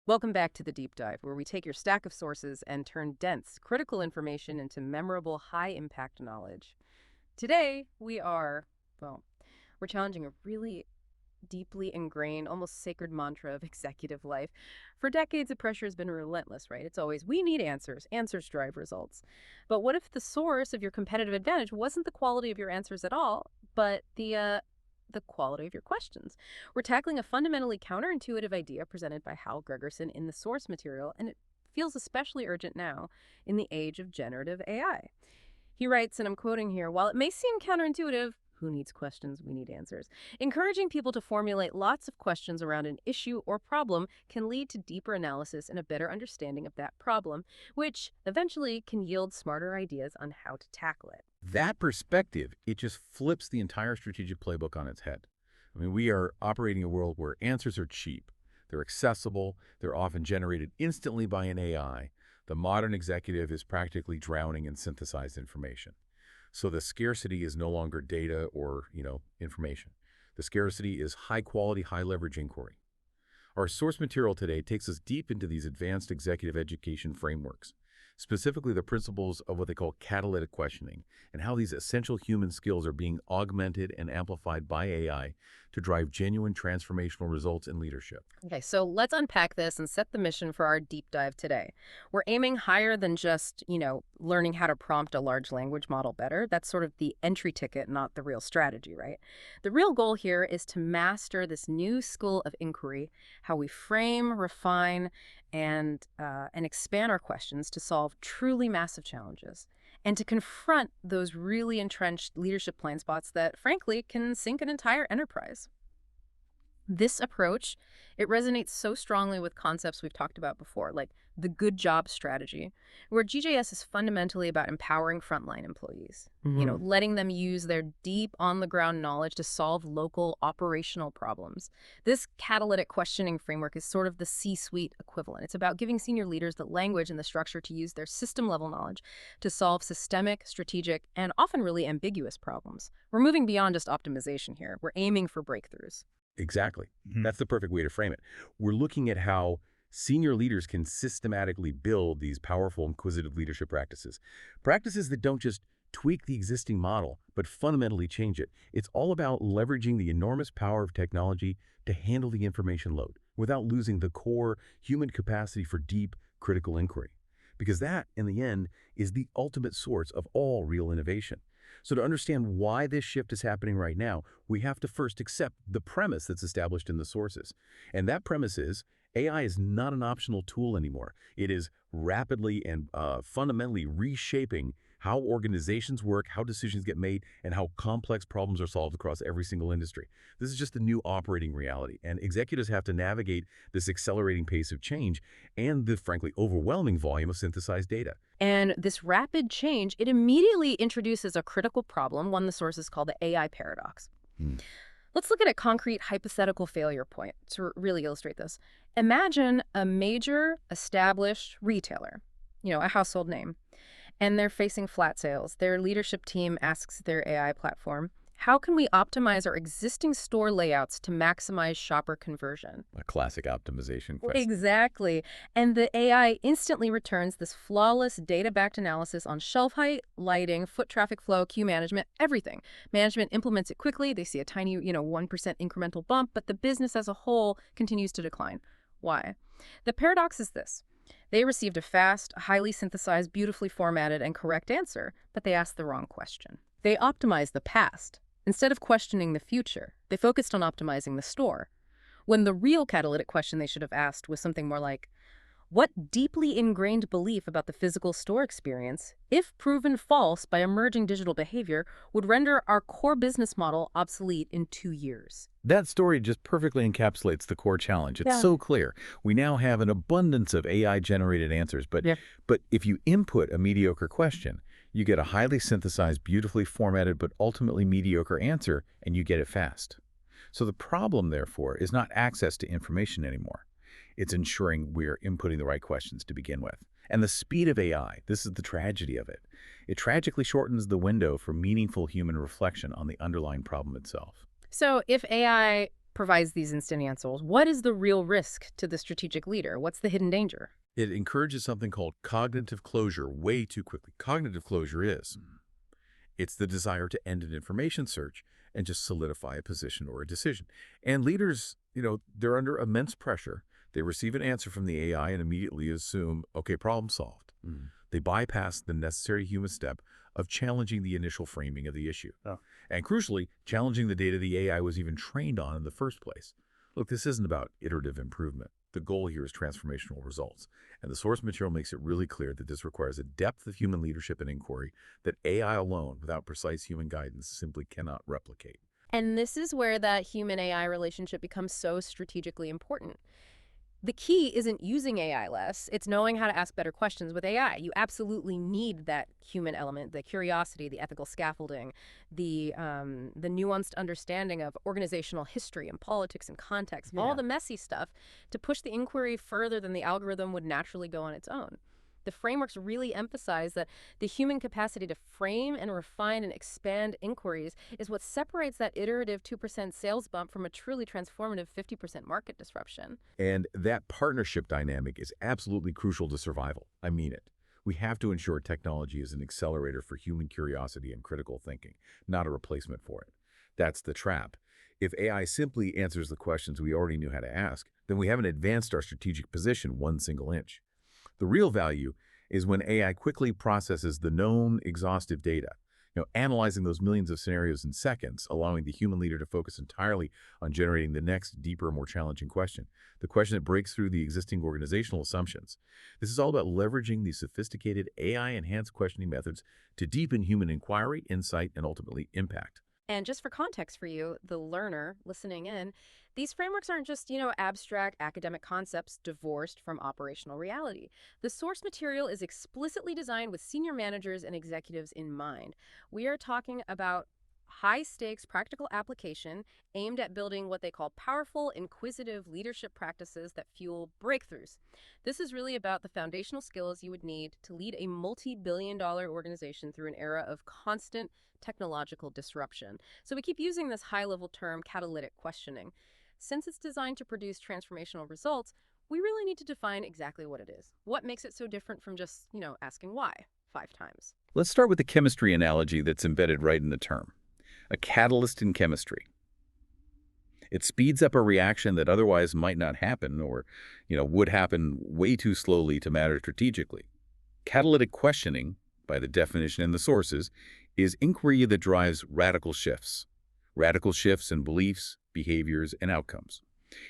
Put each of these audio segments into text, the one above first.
Welcome back to the Deep Dive, where we take your stack of sources and turn dense, critical information into memorable, high-impact knowledge. Today, well, we're challenging a really deeply ingrained, almost sacred mantra of executive life. For decades, the pressure has been relentless, right? It's always, we need answers. Answers drive results. But what if the source of your competitive advantage wasn't the quality of your answers at all, but the quality of your questions? We're tackling a fundamentally counterintuitive idea presented by Hal Gregerson in the source material, and it feels especially urgent now in the age of generative AI. He writes, and I'm quoting here, while it may seem counterintuitive, who needs questions? We need answers. Encouraging people to formulate lots of questions around an issue or problem can lead to deeper analysis and a better understanding of that problem, which eventually can yield smarter ideas on how to tackle it. That perspective, it just flips the entire strategic playbook on its head. I mean, we are operating a world where answers are cheap, they're accessible, they're often generated instantly by an AI. The modern executive is practically drowning in synthesized information. So the scarcity is no longer data or, information. The scarcity is high-quality, high-leverage inquiry. Our source material today takes us deep into these advanced executive education frameworks, specifically the principles of what they call catalytic questioning, and how these essential human skills are being augmented and amplified by AI to drive genuine transformational results in leadership. Okay, so let's unpack this and set the mission for our deep dive today. We're aiming higher than just, learning how to prompt a large language model better. That's sort of the entry ticket, not the real strategy, right? The real goal here is to master this new school of inquiry, how we frame, refine, and expand our questions to solve truly massive challenges, and to confront those really entrenched leadership blind spots that, frankly, can sink an entire enterprise. This approach, it resonates so strongly with concepts we've talked about before, like the good job strategy, where GJS is fundamentally about empowering frontline employees, letting them use their deep on-the-ground knowledge to solve local operational problems. This catalytic questioning framework is sort of the C-suite equivalent. It's about giving senior leaders the language and the structure to use their system-level knowledge to solve systemic, strategic, and often really ambiguous problems. We're moving beyond just optimization here. We're aiming for breakthroughs. Exactly. That's the perfect way to frame it. We're looking at how senior leaders can systematically build these powerful, inquisitive leadership practices. Practices that don't just tweak the existing model, but fundamentally change it. It's all about leveraging the enormous power of technology to handle the information load without losing the core human capacity for deep, critical inquiry. Because that, in the end, is the ultimate source of all real innovation. So to understand why this shift is happening right now, we have to first accept the premise that's established in the sources. And that premise is AI is not an optional tool anymore. It is rapidly and fundamentally reshaping how organizations work, how decisions get made, and how complex problems are solved across every single industry. This is just a new operating reality, and executives have to navigate this accelerating pace of change and the, frankly, overwhelming volume of synthesized data. And this rapid change, it immediately introduces a critical problem, one the sources call the AI paradox. Let's look at a concrete hypothetical failure point to really illustrate this. Imagine a major established retailer, a household name, and they're facing flat sales. Their leadership team asks their AI platform, how can we optimize our existing store layouts to maximize shopper conversion? A classic optimization question. Exactly. And the AI instantly returns this flawless data-backed analysis on shelf height, lighting, foot traffic flow, queue management, everything. Management implements it quickly. They see a tiny, 1% incremental bump, but the business as a whole continues to decline. Why? The paradox is this. They received a fast, highly synthesized, beautifully formatted, and correct answer, but they asked the wrong question. They optimized the past. Instead of questioning the future, they focused on optimizing the store, when the real catalytic question they should have asked was something more like, what deeply ingrained belief about the physical store experience, if proven false by emerging digital behavior, would render our core business model obsolete in 2 years? That story just perfectly encapsulates the core challenge. It's so clear. We now have an abundance of AI-generated answers, but if you input a mediocre question, you get a highly synthesized, beautifully formatted, but ultimately mediocre answer, and you get it fast. So the problem, therefore, is not access to information anymore. It's ensuring we're inputting the right questions to begin with. And the speed of AI, this is the tragedy of it. It tragically shortens the window for meaningful human reflection on the underlying problem itself. So if AI provides these instant answers, what is the real risk to the strategic leader? What's the hidden danger? It encourages something called cognitive closure way too quickly. Cognitive closure is it's the desire to end an information search and just solidify a position or a decision. And leaders, they're under immense pressure. They receive an answer from the AI and immediately assume, okay, problem solved. They bypass the necessary human step of challenging the initial framing of the issue. Oh. And crucially, challenging the data the AI was even trained on in the first place. Look, this isn't about iterative improvement. The goal here is transformational results. And the source material makes it really clear that this requires a depth of human leadership and inquiry that AI alone, without precise human guidance, simply cannot replicate. And this is where that human-AI relationship becomes so strategically important. The key isn't using AI less, it's knowing how to ask better questions with AI. You absolutely need that human element, the curiosity, the ethical scaffolding, the nuanced understanding of organizational history and politics and context, all the messy stuff to push the inquiry further than the algorithm would naturally go on its own. The frameworks really emphasize that the human capacity to frame and refine and expand inquiries is what separates that iterative 2% sales bump from a truly transformative 50% market disruption. And that partnership dynamic is absolutely crucial to survival. I mean it. We have to ensure technology is an accelerator for human curiosity and critical thinking, not a replacement for it. That's the trap. If AI simply answers the questions we already knew how to ask, then we haven't advanced our strategic position one single inch. The real value is when AI quickly processes the known exhaustive data, analyzing those millions of scenarios in seconds, allowing the human leader to focus entirely on generating the next, deeper, more challenging question, the question that breaks through the existing organizational assumptions. This is all about leveraging these sophisticated AI-enhanced questioning methods to deepen human inquiry, insight, and ultimately impact. And just for context for you, the learner listening in, these frameworks aren't just, abstract academic concepts divorced from operational reality. The source material is explicitly designed with senior managers and executives in mind. We are talking about high-stakes practical application aimed at building what they call powerful, inquisitive leadership practices that fuel breakthroughs. This is really about the foundational skills you would need to lead a multi-billion-dollar organization through an era of constant technological disruption. So we keep using this high-level term catalytic questioning. Since it's designed to produce transformational results, we really need to define exactly what it is. What makes it so different from just, asking why 5 times? Let's start with the chemistry analogy that's embedded right in the term. A catalyst in chemistry. It speeds up a reaction that otherwise might not happen or, would happen way too slowly to matter strategically. Catalytic questioning, by the definition in the sources, is inquiry that drives radical shifts in beliefs, behaviors, and outcomes.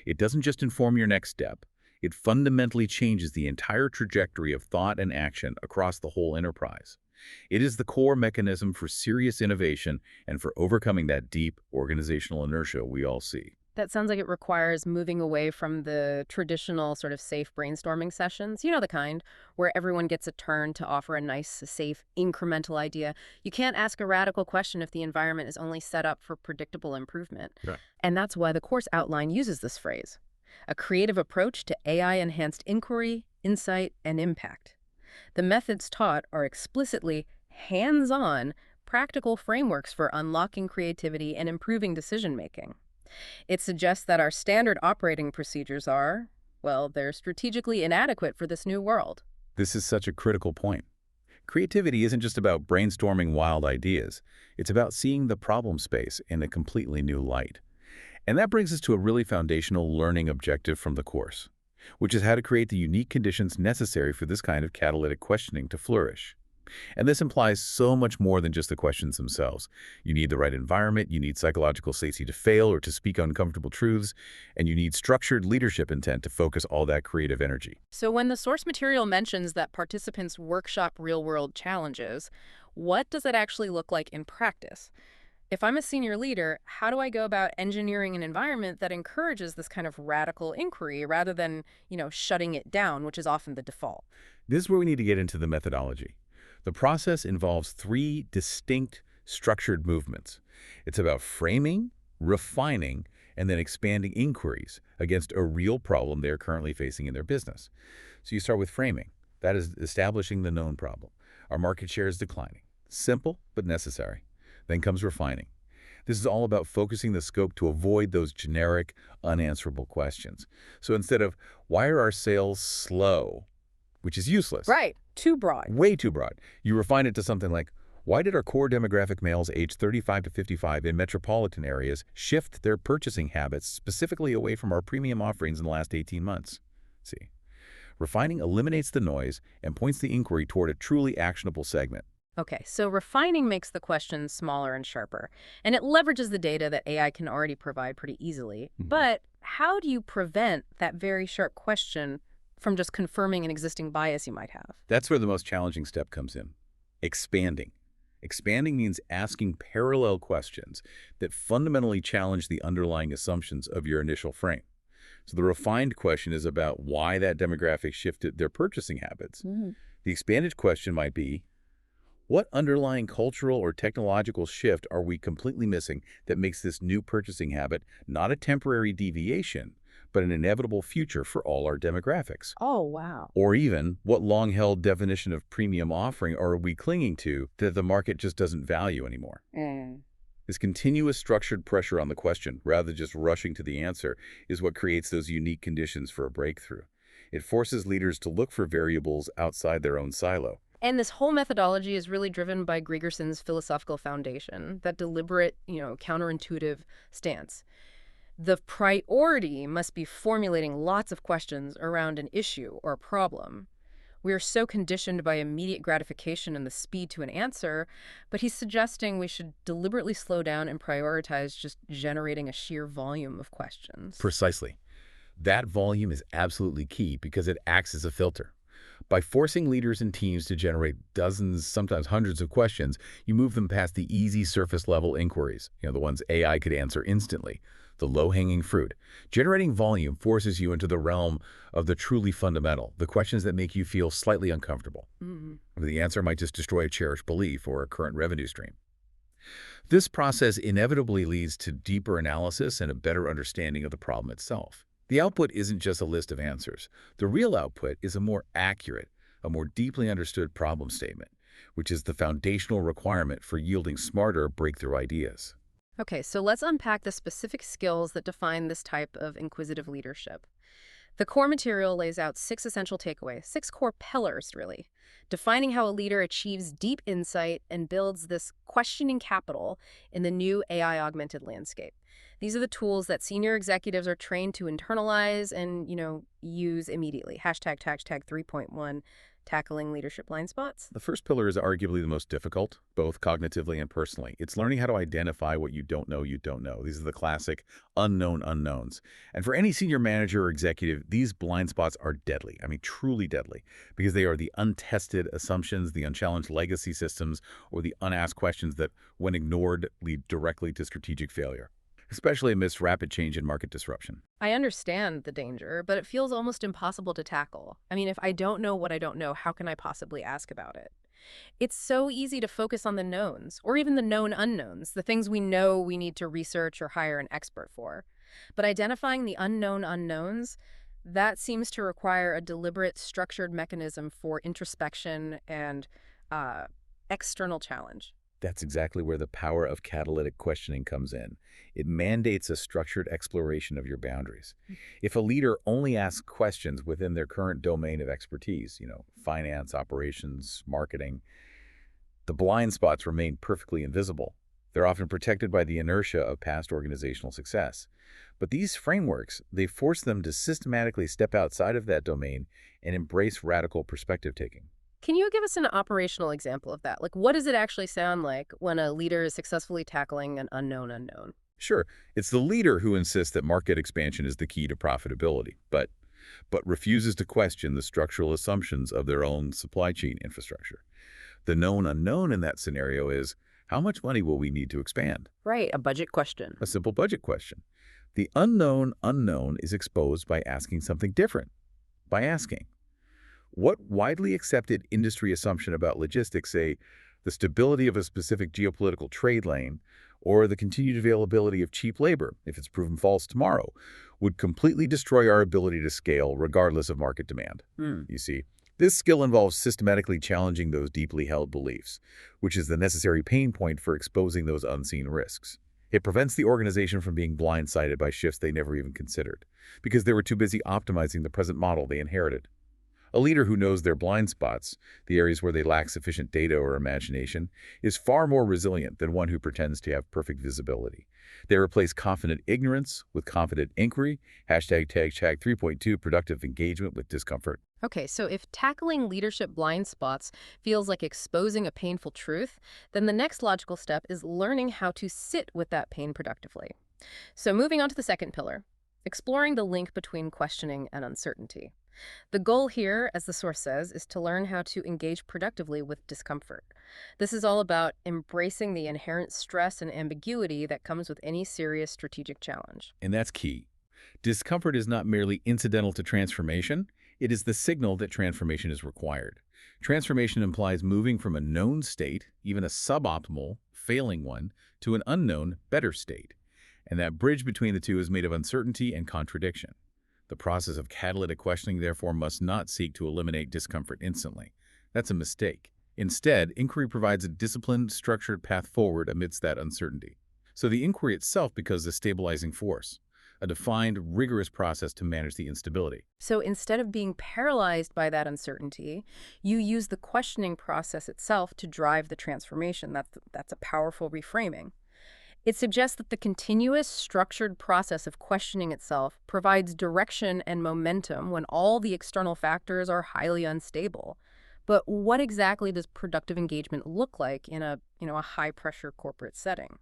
It doesn't just inform your next step. It fundamentally changes the entire trajectory of thought and action across the whole enterprise. It is the core mechanism for serious innovation and for overcoming that deep organizational inertia we all see. That sounds like it requires moving away from the traditional sort of safe brainstorming sessions, the kind where everyone gets a turn to offer a nice, safe, incremental idea. You can't ask a radical question if the environment is only set up for predictable improvement. Right. And that's why the course outline uses this phrase, a creative approach to AI-enhanced inquiry, insight, and impact. The methods taught are explicitly hands-on, practical frameworks for unlocking creativity and improving decision-making. It suggests that our standard operating procedures are, they're strategically inadequate for this new world. This is such a critical point. Creativity isn't just about brainstorming wild ideas. It's about seeing the problem space in a completely new light. And that brings us to a really foundational learning objective from the course, which is how to create the unique conditions necessary for this kind of catalytic questioning to flourish. And this implies so much more than just the questions themselves. You need the right environment, you need psychological safety to fail or to speak uncomfortable truths, and you need structured leadership intent to focus all that creative energy. So when the source material mentions that participants workshop real-world challenges, what does it actually look like in practice? If I'm a senior leader, how do I go about engineering an environment that encourages this kind of radical inquiry rather than, shutting it down, which is often the default? This is where we need to get into the methodology. The process involves 3 distinct structured movements. It's about framing, refining, and then expanding inquiries against a real problem they're currently facing in their business. So you start with framing. That is establishing the known problem. Our market share is declining. Simple, but necessary. Then comes refining. This is all about focusing the scope to avoid those generic, unanswerable questions. So instead of, why are our sales slow, which is useless, Right. Too broad. way too broad, you refine it to something like, why did our core demographic males aged 35 to 55 in metropolitan areas shift their purchasing habits specifically away from our premium offerings in the last 18 months? See, refining eliminates the noise and points the inquiry toward a truly actionable segment. Okay, so refining makes the question smaller and sharper, and it leverages the data that AI can already provide pretty easily. But how do you prevent that very sharp question from just confirming an existing bias you might have? That's where the most challenging step comes in. Expanding. Expanding means asking parallel questions that fundamentally challenge the underlying assumptions of your initial frame. So the refined question is about why that demographic shifted their purchasing habits. The expanded question might be, what underlying cultural or technological shift are we completely missing that makes this new purchasing habit not a temporary deviation, but an inevitable future for all our demographics? Oh, wow. Or even, what long-held definition of premium offering are we clinging to that the market just doesn't value anymore? This continuous structured pressure on the question, rather than just rushing to the answer, is what creates those unique conditions for a breakthrough. It forces leaders to look for variables outside their own silo. And this whole methodology is really driven by Gregerson's philosophical foundation, that deliberate, counterintuitive stance. The priority must be formulating lots of questions around an issue or a problem. We are so conditioned by immediate gratification and the speed to an answer, but he's suggesting we should deliberately slow down and prioritize just generating a sheer volume of questions. Precisely. That volume is absolutely key because it acts as a filter. By forcing leaders and teams to generate dozens, sometimes hundreds of questions, you move them past the easy surface-level inquiries, the ones AI could answer instantly, the low-hanging fruit. Generating volume forces you into the realm of the truly fundamental, the questions that make you feel slightly uncomfortable. The answer might just destroy a cherished belief or a current revenue stream. This process inevitably leads to deeper analysis and a better understanding of the problem itself. The output isn't just a list of answers. The real output is a more accurate, a more deeply understood problem statement, which is the foundational requirement for yielding smarter breakthrough ideas. Okay, so let's unpack the specific skills that define this type of inquisitive leadership. The core material lays out 6 essential takeaways, 6 core pillars, really, defining how a leader achieves deep insight and builds this questioning capital in the new AI-augmented landscape. These are the tools that senior executives are trained to internalize and, use immediately. Hashtag 3.1, tackling leadership blind spots. The first pillar is arguably the most difficult, both cognitively and personally. It's learning how to identify what you don't know. These are the classic unknown unknowns. And for any senior manager or executive, these blind spots are deadly. I mean, truly deadly, because they are the untested assumptions, the unchallenged legacy systems, or the unasked questions that, when ignored, lead directly to strategic failure, especially amidst rapid change and market disruption. I understand the danger, but it feels almost impossible to tackle. I mean, if I don't know what I don't know, how can I possibly ask about it? It's so easy to focus on the knowns, or even the known unknowns, the things we know we need to research or hire an expert for. But identifying the unknown unknowns, that seems to require a deliberate, structured mechanism for introspection and external challenge. That's exactly where the power of catalytic questioning comes in. It mandates a structured exploration of your boundaries. If a leader only asks questions within their current domain of expertise, finance, operations, marketing, the blind spots remain perfectly invisible. They're often protected by the inertia of past organizational success. But these frameworks, they force them to systematically step outside of that domain and embrace radical perspective taking. Can you give us an operational example of that? Like, what does it actually sound like when a leader is successfully tackling an unknown unknown? Sure, it's the leader who insists that market expansion is the key to profitability, but refuses to question the structural assumptions of their own supply chain infrastructure. The known unknown in that scenario is, how much money will we need to expand? Right, a budget question. A simple budget question. The unknown unknown is exposed by asking something different. By asking, what widely accepted industry assumption about logistics, say the stability of a specific geopolitical trade lane or the continued availability of cheap labor, if it's proven false tomorrow, would completely destroy our ability to scale regardless of market demand? You see, this skill involves systematically challenging those deeply held beliefs, which is the necessary pain point for exposing those unseen risks. It prevents the organization from being blindsided by shifts they never even considered, because they were too busy optimizing the present model they inherited. A leader who knows their blind spots, the areas where they lack sufficient data or imagination, is far more resilient than one who pretends to have perfect visibility. They replace confident ignorance with confident inquiry, hashtag 3.2 productive engagement with discomfort. Okay, so if tackling leadership blind spots feels like exposing a painful truth, then the next logical step is learning how to sit with that pain productively. So moving on to the second pillar, exploring the link between questioning and uncertainty. The goal here, as the source says, is to learn how to engage productively with discomfort. This is all about embracing the inherent stress and ambiguity that comes with any serious strategic challenge. And that's key. Discomfort is not merely incidental to transformation, it is the signal that transformation is required. Transformation implies moving from a known state, even a suboptimal, failing one, to an unknown, better state. And that bridge between the two is made of uncertainty and contradiction. The process of catalytic questioning, therefore, must not seek to eliminate discomfort instantly. That's a mistake. Instead, inquiry provides a disciplined, structured path forward amidst that uncertainty. So the inquiry itself becomes a stabilizing force, a defined, rigorous process to manage the instability. So instead of being paralyzed by that uncertainty, you use the questioning process itself to drive the transformation. That's a powerful reframing. It suggests that the continuous, structured process of questioning itself provides direction and momentum when all the external factors are highly unstable. But what exactly does productive engagement look like in a high-pressure corporate setting?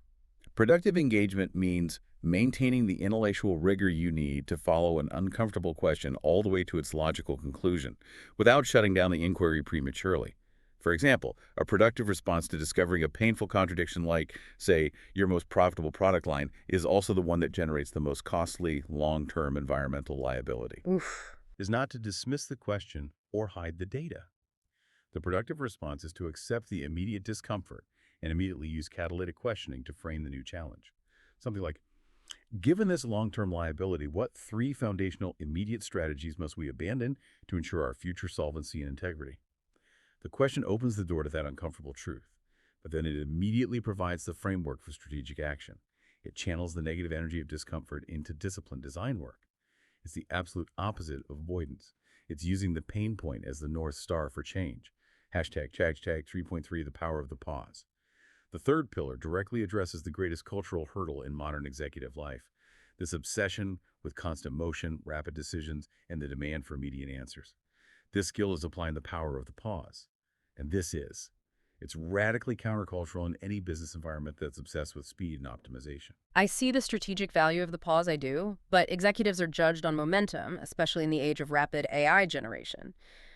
Productive engagement means maintaining the intellectual rigor you need to follow an uncomfortable question all the way to its logical conclusion, without shutting down the inquiry prematurely. For example, a productive response to discovering a painful contradiction like, say, your most profitable product line is also the one that generates the most costly, long-term environmental liability. Oof. Is not to dismiss the question or hide the data. The productive response is to accept the immediate discomfort and immediately use catalytic questioning to frame the new challenge. Something like, given this long-term liability, what 3 foundational immediate strategies must we abandon to ensure our future solvency and integrity? The question opens the door to that uncomfortable truth, but then it immediately provides the framework for strategic action. It channels the negative energy of discomfort into disciplined design work. It's the absolute opposite of avoidance. It's using the pain point as the North Star for change. Hashtag 3.3, the power of the pause. The third pillar directly addresses the greatest cultural hurdle in modern executive life, this obsession with constant motion, rapid decisions, and the demand for immediate answers. This skill is applying the power of the pause. And it's radically countercultural in any business environment that's obsessed with speed and optimization. I see the strategic value of the pause, I do, but executives are judged on momentum, especially in the age of rapid AI generation.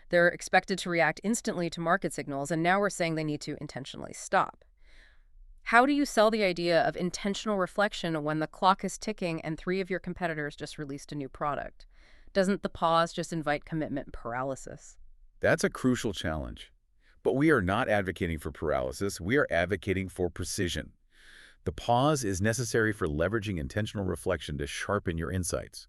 They're expected to react instantly to market signals, and now we're saying they need to intentionally stop. How do you sell the idea of intentional reflection when the clock is ticking and 3 of your competitors just released a new product? Doesn't the pause just invite commitment paralysis? That's a crucial challenge. But we are not advocating for paralysis. We are advocating for precision. The pause is necessary for leveraging intentional reflection to sharpen your insights.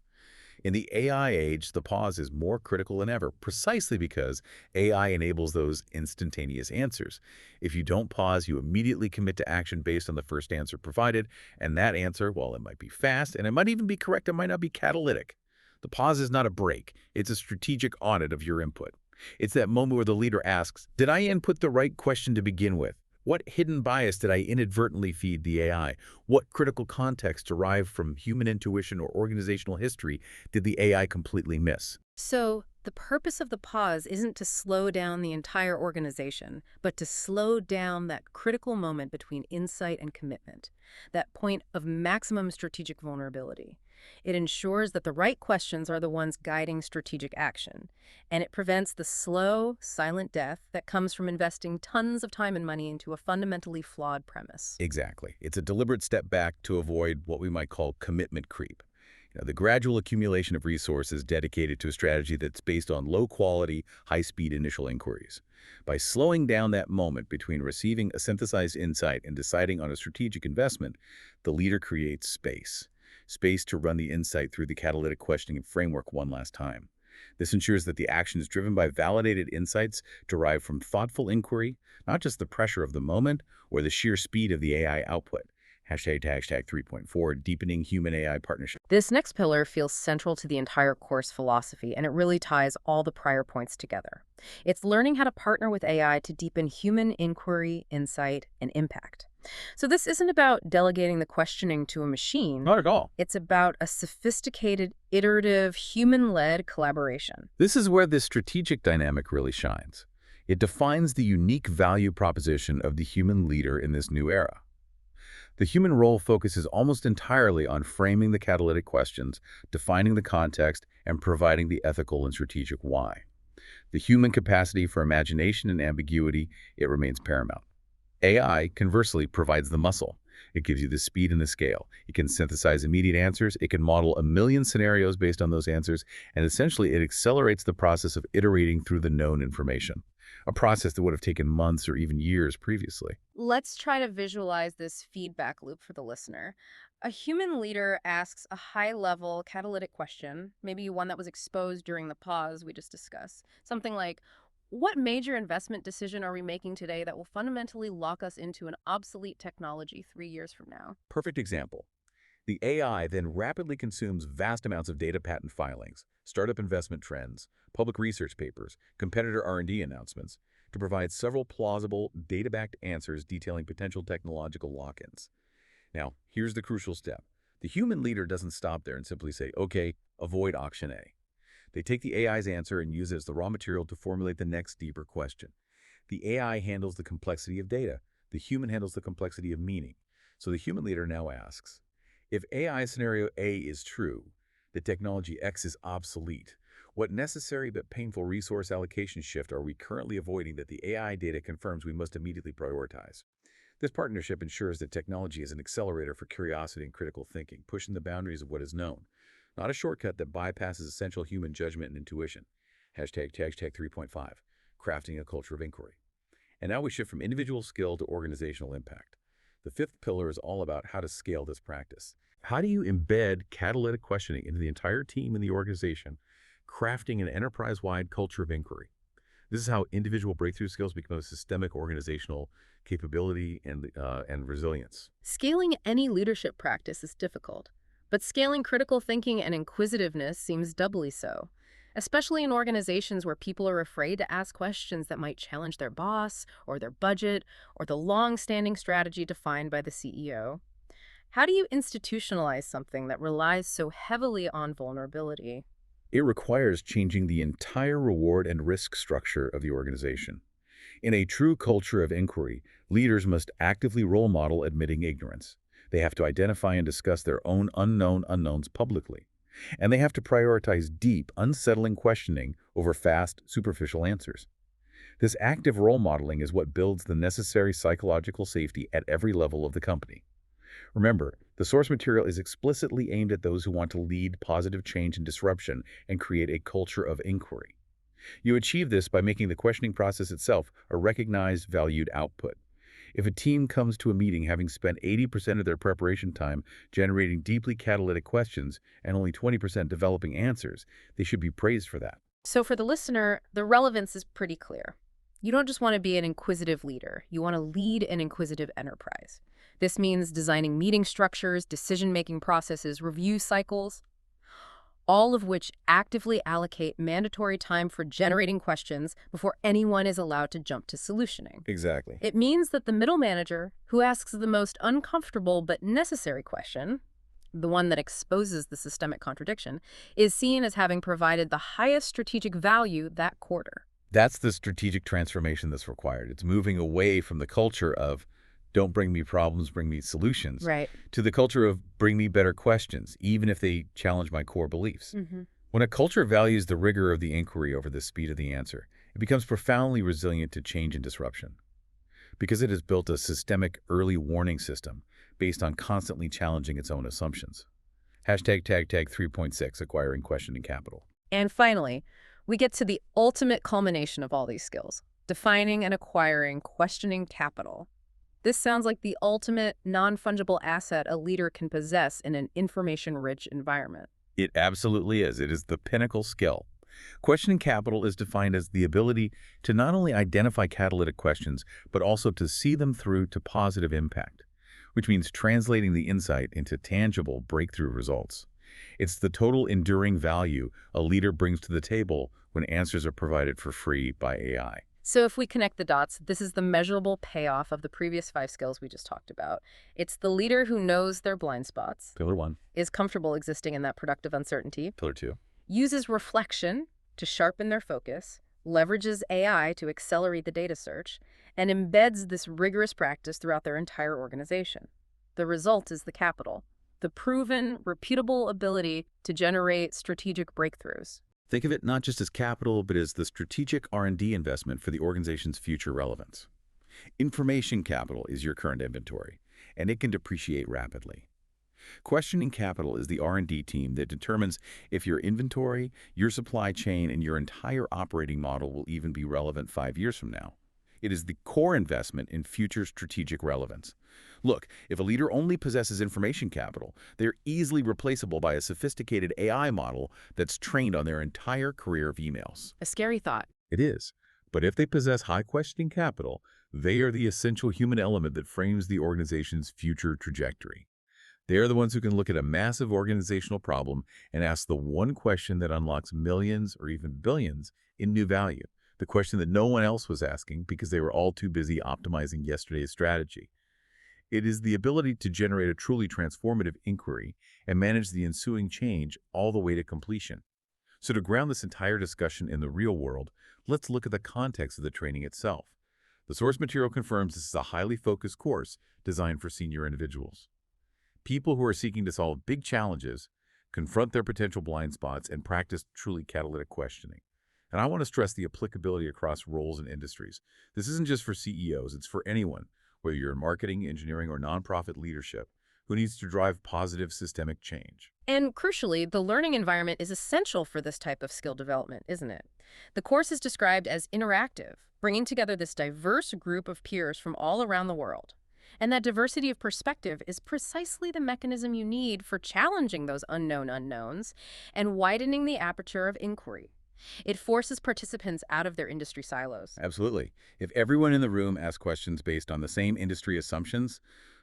In the AI age, the pause is more critical than ever, precisely because AI enables those instantaneous answers. If you don't pause, you immediately commit to action based on the first answer provided, and that answer, while it might be fast, and it might even be correct, it might not be catalytic. The pause is not a break. It's a strategic audit of your input. It's that moment where the leader asks, did I input the right question to begin with? What hidden bias did I inadvertently feed the AI? What critical context derived from human intuition or organizational history did the AI completely miss? So, the purpose of the pause isn't to slow down the entire organization, but to slow down that critical moment between insight and commitment, that point of maximum strategic vulnerability. It ensures that the right questions are the ones guiding strategic action, and it prevents the slow, silent death that comes from investing tons of time and money into a fundamentally flawed premise. Exactly. It's a deliberate step back to avoid what we might call commitment creep. The gradual accumulation of resources dedicated to a strategy that's based on low-quality, high-speed initial inquiries. By slowing down that moment between receiving a synthesized insight and deciding on a strategic investment, the leader creates space to run the insight through the catalytic questioning framework one last time. This ensures that the action is driven by validated insights derived from thoughtful inquiry, not just the pressure of the moment or the sheer speed of the AI output. Hashtag 3.4, deepening human-AI partnership. This next pillar feels central to the entire course philosophy, and it really ties all the prior points together. It's learning how to partner with AI to deepen human inquiry, insight, and impact. So this isn't about delegating the questioning to a machine. Not at all. It's about a sophisticated, iterative, human-led collaboration. This is where this strategic dynamic really shines. It defines the unique value proposition of the human leader in this new era. The human role focuses almost entirely on framing the catalytic questions, defining the context, and providing the ethical and strategic why. The human capacity for imagination and ambiguity, it remains paramount. AI, conversely, provides the muscle. It gives you the speed and the scale. It can synthesize immediate answers. It can model a million scenarios based on those answers. And essentially, it accelerates the process of iterating through the known information, a process that would have taken months or even years previously. Let's try to visualize this feedback loop for the listener. A human leader asks a high-level catalytic question, maybe one that was exposed during the pause we just discussed. Something like, what major investment decision are we making today that will fundamentally lock us into an obsolete technology 3 years from now? Perfect example. The AI then rapidly consumes vast amounts of data patent filings, startup investment trends, public research papers, competitor R&D announcements, to provide several plausible, data-backed answers detailing potential technological lock-ins. Now, here's the crucial step. The human leader doesn't stop there and simply say, okay, avoid option A. They take the AI's answer and use it as the raw material to formulate the next deeper question. The AI handles the complexity of data. The human handles the complexity of meaning. So the human leader now asks, if AI scenario A is true, that technology X is obsolete, what necessary but painful resource allocation shift are we currently avoiding that the AI data confirms we must immediately prioritize? This partnership ensures that technology is an accelerator for curiosity and critical thinking, pushing the boundaries of what is known, not a shortcut that bypasses essential human judgment and intuition. Hashtag 3.5, crafting a culture of inquiry. And now we shift from individual skill to organizational impact. The fifth pillar is all about how to scale this practice. How do you embed catalytic questioning into the entire team in the organization, crafting an enterprise-wide culture of inquiry? This is how individual breakthrough skills become a systemic organizational capability and resilience. Scaling any leadership practice is difficult, but scaling critical thinking and inquisitiveness seems doubly so, especially in organizations where people are afraid to ask questions that might challenge their boss or their budget or the long-standing strategy defined by the CEO. How do you institutionalize something that relies so heavily on vulnerability? It requires changing the entire reward and risk structure of the organization. In a true culture of inquiry, leaders must actively role model admitting ignorance. They have to identify and discuss their own unknown unknowns publicly. And they have to prioritize deep, unsettling questioning over fast, superficial answers. This active role modeling is what builds the necessary psychological safety at every level of the company. Remember, the source material is explicitly aimed at those who want to lead positive change and disruption and create a culture of inquiry. You achieve this by making the questioning process itself a recognized, valued output. If a team comes to a meeting having spent 80% of their preparation time generating deeply catalytic questions and only 20% developing answers, they should be praised for that. So for the listener, the relevance is pretty clear. You don't just want to be an inquisitive leader. You want to lead an inquisitive enterprise. This means designing meeting structures, decision-making processes, review cycles, all of which actively allocate mandatory time for generating questions before anyone is allowed to jump to solutioning. Exactly. It means that the middle manager, who asks the most uncomfortable but necessary question, the one that exposes the systemic contradiction, is seen as having provided the highest strategic value that quarter. That's the strategic transformation that's required. It's moving away from the culture of don't bring me problems, bring me solutions, Right. to the culture of bring me better questions, even if they challenge my core beliefs. When a culture values the rigor of the inquiry over the speed of the answer, it becomes profoundly resilient to change and disruption, because it has built a systemic early warning system based on constantly challenging its own assumptions. Hashtag 3.6, acquiring questioning capital. And finally, we get to the ultimate culmination of all these skills, defining and acquiring questioning capital. This sounds like the ultimate non-fungible asset a leader can possess in an information-rich environment. It absolutely is. It is the pinnacle skill. Questioning capital is defined as the ability to not only identify catalytic questions, but also to see them through to positive impact. which means translating the insight into tangible breakthrough results. It's the total enduring value a leader brings to the table when answers are provided for free by AI. So if we connect the dots, this is the measurable payoff of the previous 5 skills we just talked about. It's the leader who knows their blind spots, Pillar 1. is comfortable existing in that productive uncertainty, Pillar 2. uses reflection to sharpen their focus, leverages AI to accelerate the data search, and embeds this rigorous practice throughout their entire organization. The result is the capital, the proven, reputable ability to generate strategic breakthroughs. Think of it not just as capital, but as the strategic R&D investment for the organization's future relevance. Information capital is your current inventory, and it can depreciate rapidly. Questioning capital is the R&D team that determines if your inventory, your supply chain, and your entire operating model will even be relevant 5 years from now. It is the core investment in future strategic relevance. Look, if a leader only possesses information capital, they're easily replaceable by a sophisticated AI model that's trained on their entire career of emails. A scary thought. It is. But if they possess high questioning capital, they are the essential human element that frames the organization's future trajectory. They are the ones who can look at a massive organizational problem and ask the one question that unlocks millions or even billions in new value, the question that no one else was asking because they were all too busy optimizing yesterday's strategy. It is the ability to generate a truly transformative inquiry and manage the ensuing change all the way to completion. So to ground this entire discussion in the real world, let's look at the context of the training itself. The source material confirms this is a highly focused course designed for senior individuals. People who are seeking to solve big challenges, confront their potential blind spots, and practice truly catalytic questioning. And I want to stress the applicability across roles and industries. This isn't just for CEOs, it's for anyone, whether you're in marketing, engineering, or nonprofit leadership, who needs to drive positive systemic change. And crucially, the learning environment is essential for this type of skill development, isn't it? The course is described as interactive, bringing together this diverse group of peers from all around the world. And that diversity of perspective is precisely the mechanism you need for challenging those unknown unknowns and widening the aperture of inquiry. It forces participants out of their industry silos. Absolutely. If everyone in the room asks questions based on the same industry assumptions,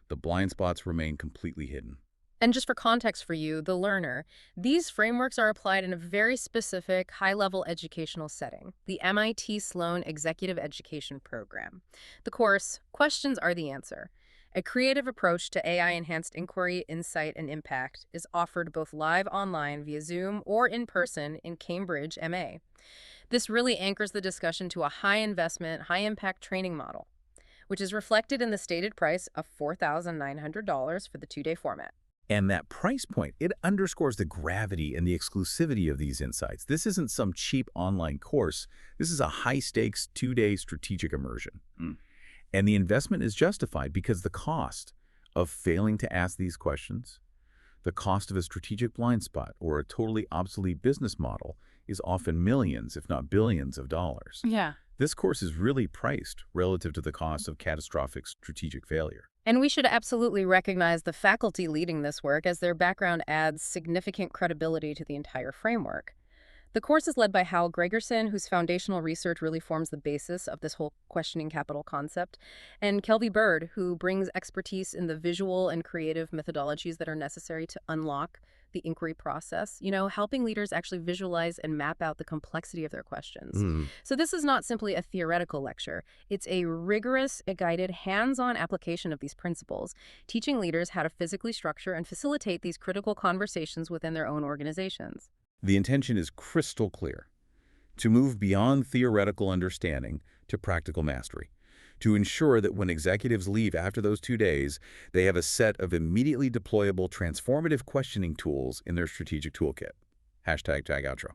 the blind spots remain completely hidden. And just for context for you, the learner, these frameworks are applied in a very specific, high-level educational setting, the MIT Sloan Executive Education Program. The course, Questions Are the Answer, a creative approach to AI-enhanced inquiry, insight, and impact, is offered both live online via Zoom or in person in Cambridge, MA. This really anchors the discussion to a high-investment, high-impact training model, which is reflected in the stated price of $4,900 for the 2-day format. And that price point, it underscores the gravity and the exclusivity of these insights. This isn't some cheap online course. This is a high-stakes 2-day strategic immersion. And the investment is justified because the cost of failing to ask these questions, the cost of a strategic blind spot or a totally obsolete business model is often millions, if not billions of dollars. Yeah. This course is really priced relative to the cost of catastrophic strategic failure. And we should absolutely recognize the faculty leading this work, as their background adds significant credibility to the entire framework. The course is led by Hal Gregerson, whose foundational research really forms the basis of this whole questioning capital concept, and Kelby Bird, who brings expertise in the visual and creative methodologies that are necessary to unlock the inquiry process, helping leaders actually visualize and map out the complexity of their questions. So this is not simply a theoretical lecture. It's a rigorous, guided, hands-on application of these principles, teaching leaders how to physically structure and facilitate these critical conversations within their own organizations. The intention is crystal clear: to move beyond theoretical understanding to practical mastery, to ensure that when executives leave after those 2 days, they have a set of immediately deployable transformative questioning tools in their strategic toolkit. #TagOutro.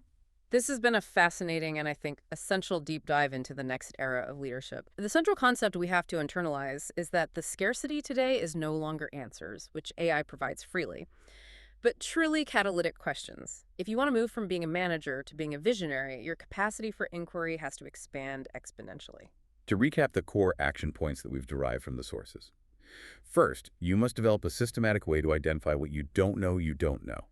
This has been a fascinating and, I think, essential deep dive into the next era of leadership. The central concept we have to internalize is that the scarcity today is no longer answers, which AI provides freely, but truly catalytic questions. If you want to move from being a manager to being a visionary, your capacity for inquiry has to expand exponentially. To recap the core action points that we've derived from the sources. First, you must develop a systematic way to identify what you don't know.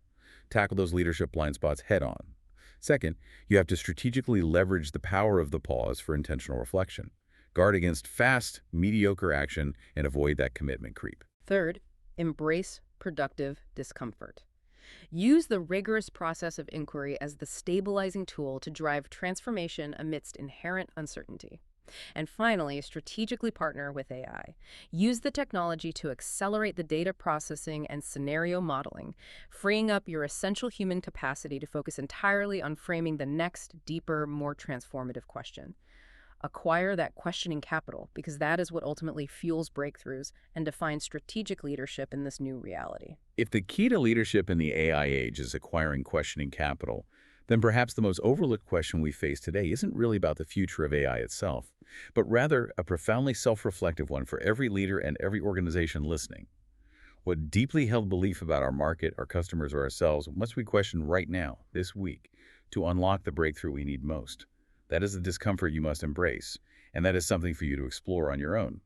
Tackle those leadership blind spots head on. Second, you have to strategically leverage the power of the pause for intentional reflection. Guard against fast, mediocre action and avoid that commitment creep. Third, embrace productive discomfort. Use the rigorous process of inquiry as the stabilizing tool to drive transformation amidst inherent uncertainty. And finally, strategically partner with AI. Use the technology to accelerate the data processing and scenario modeling, freeing up your essential human capacity to focus entirely on framing the next, deeper, more transformative question. Acquire that questioning capital, because that is what ultimately fuels breakthroughs and defines strategic leadership in this new reality. If the key to leadership in the AI age is acquiring questioning capital, then perhaps the most overlooked question we face today isn't really about the future of AI itself, but rather a profoundly self-reflective one for every leader and every organization listening. What deeply held belief about our market, our customers, or ourselves must we question right now, this week, to unlock the breakthrough we need most? That is the discomfort you must embrace, and that is something for you to explore on your own.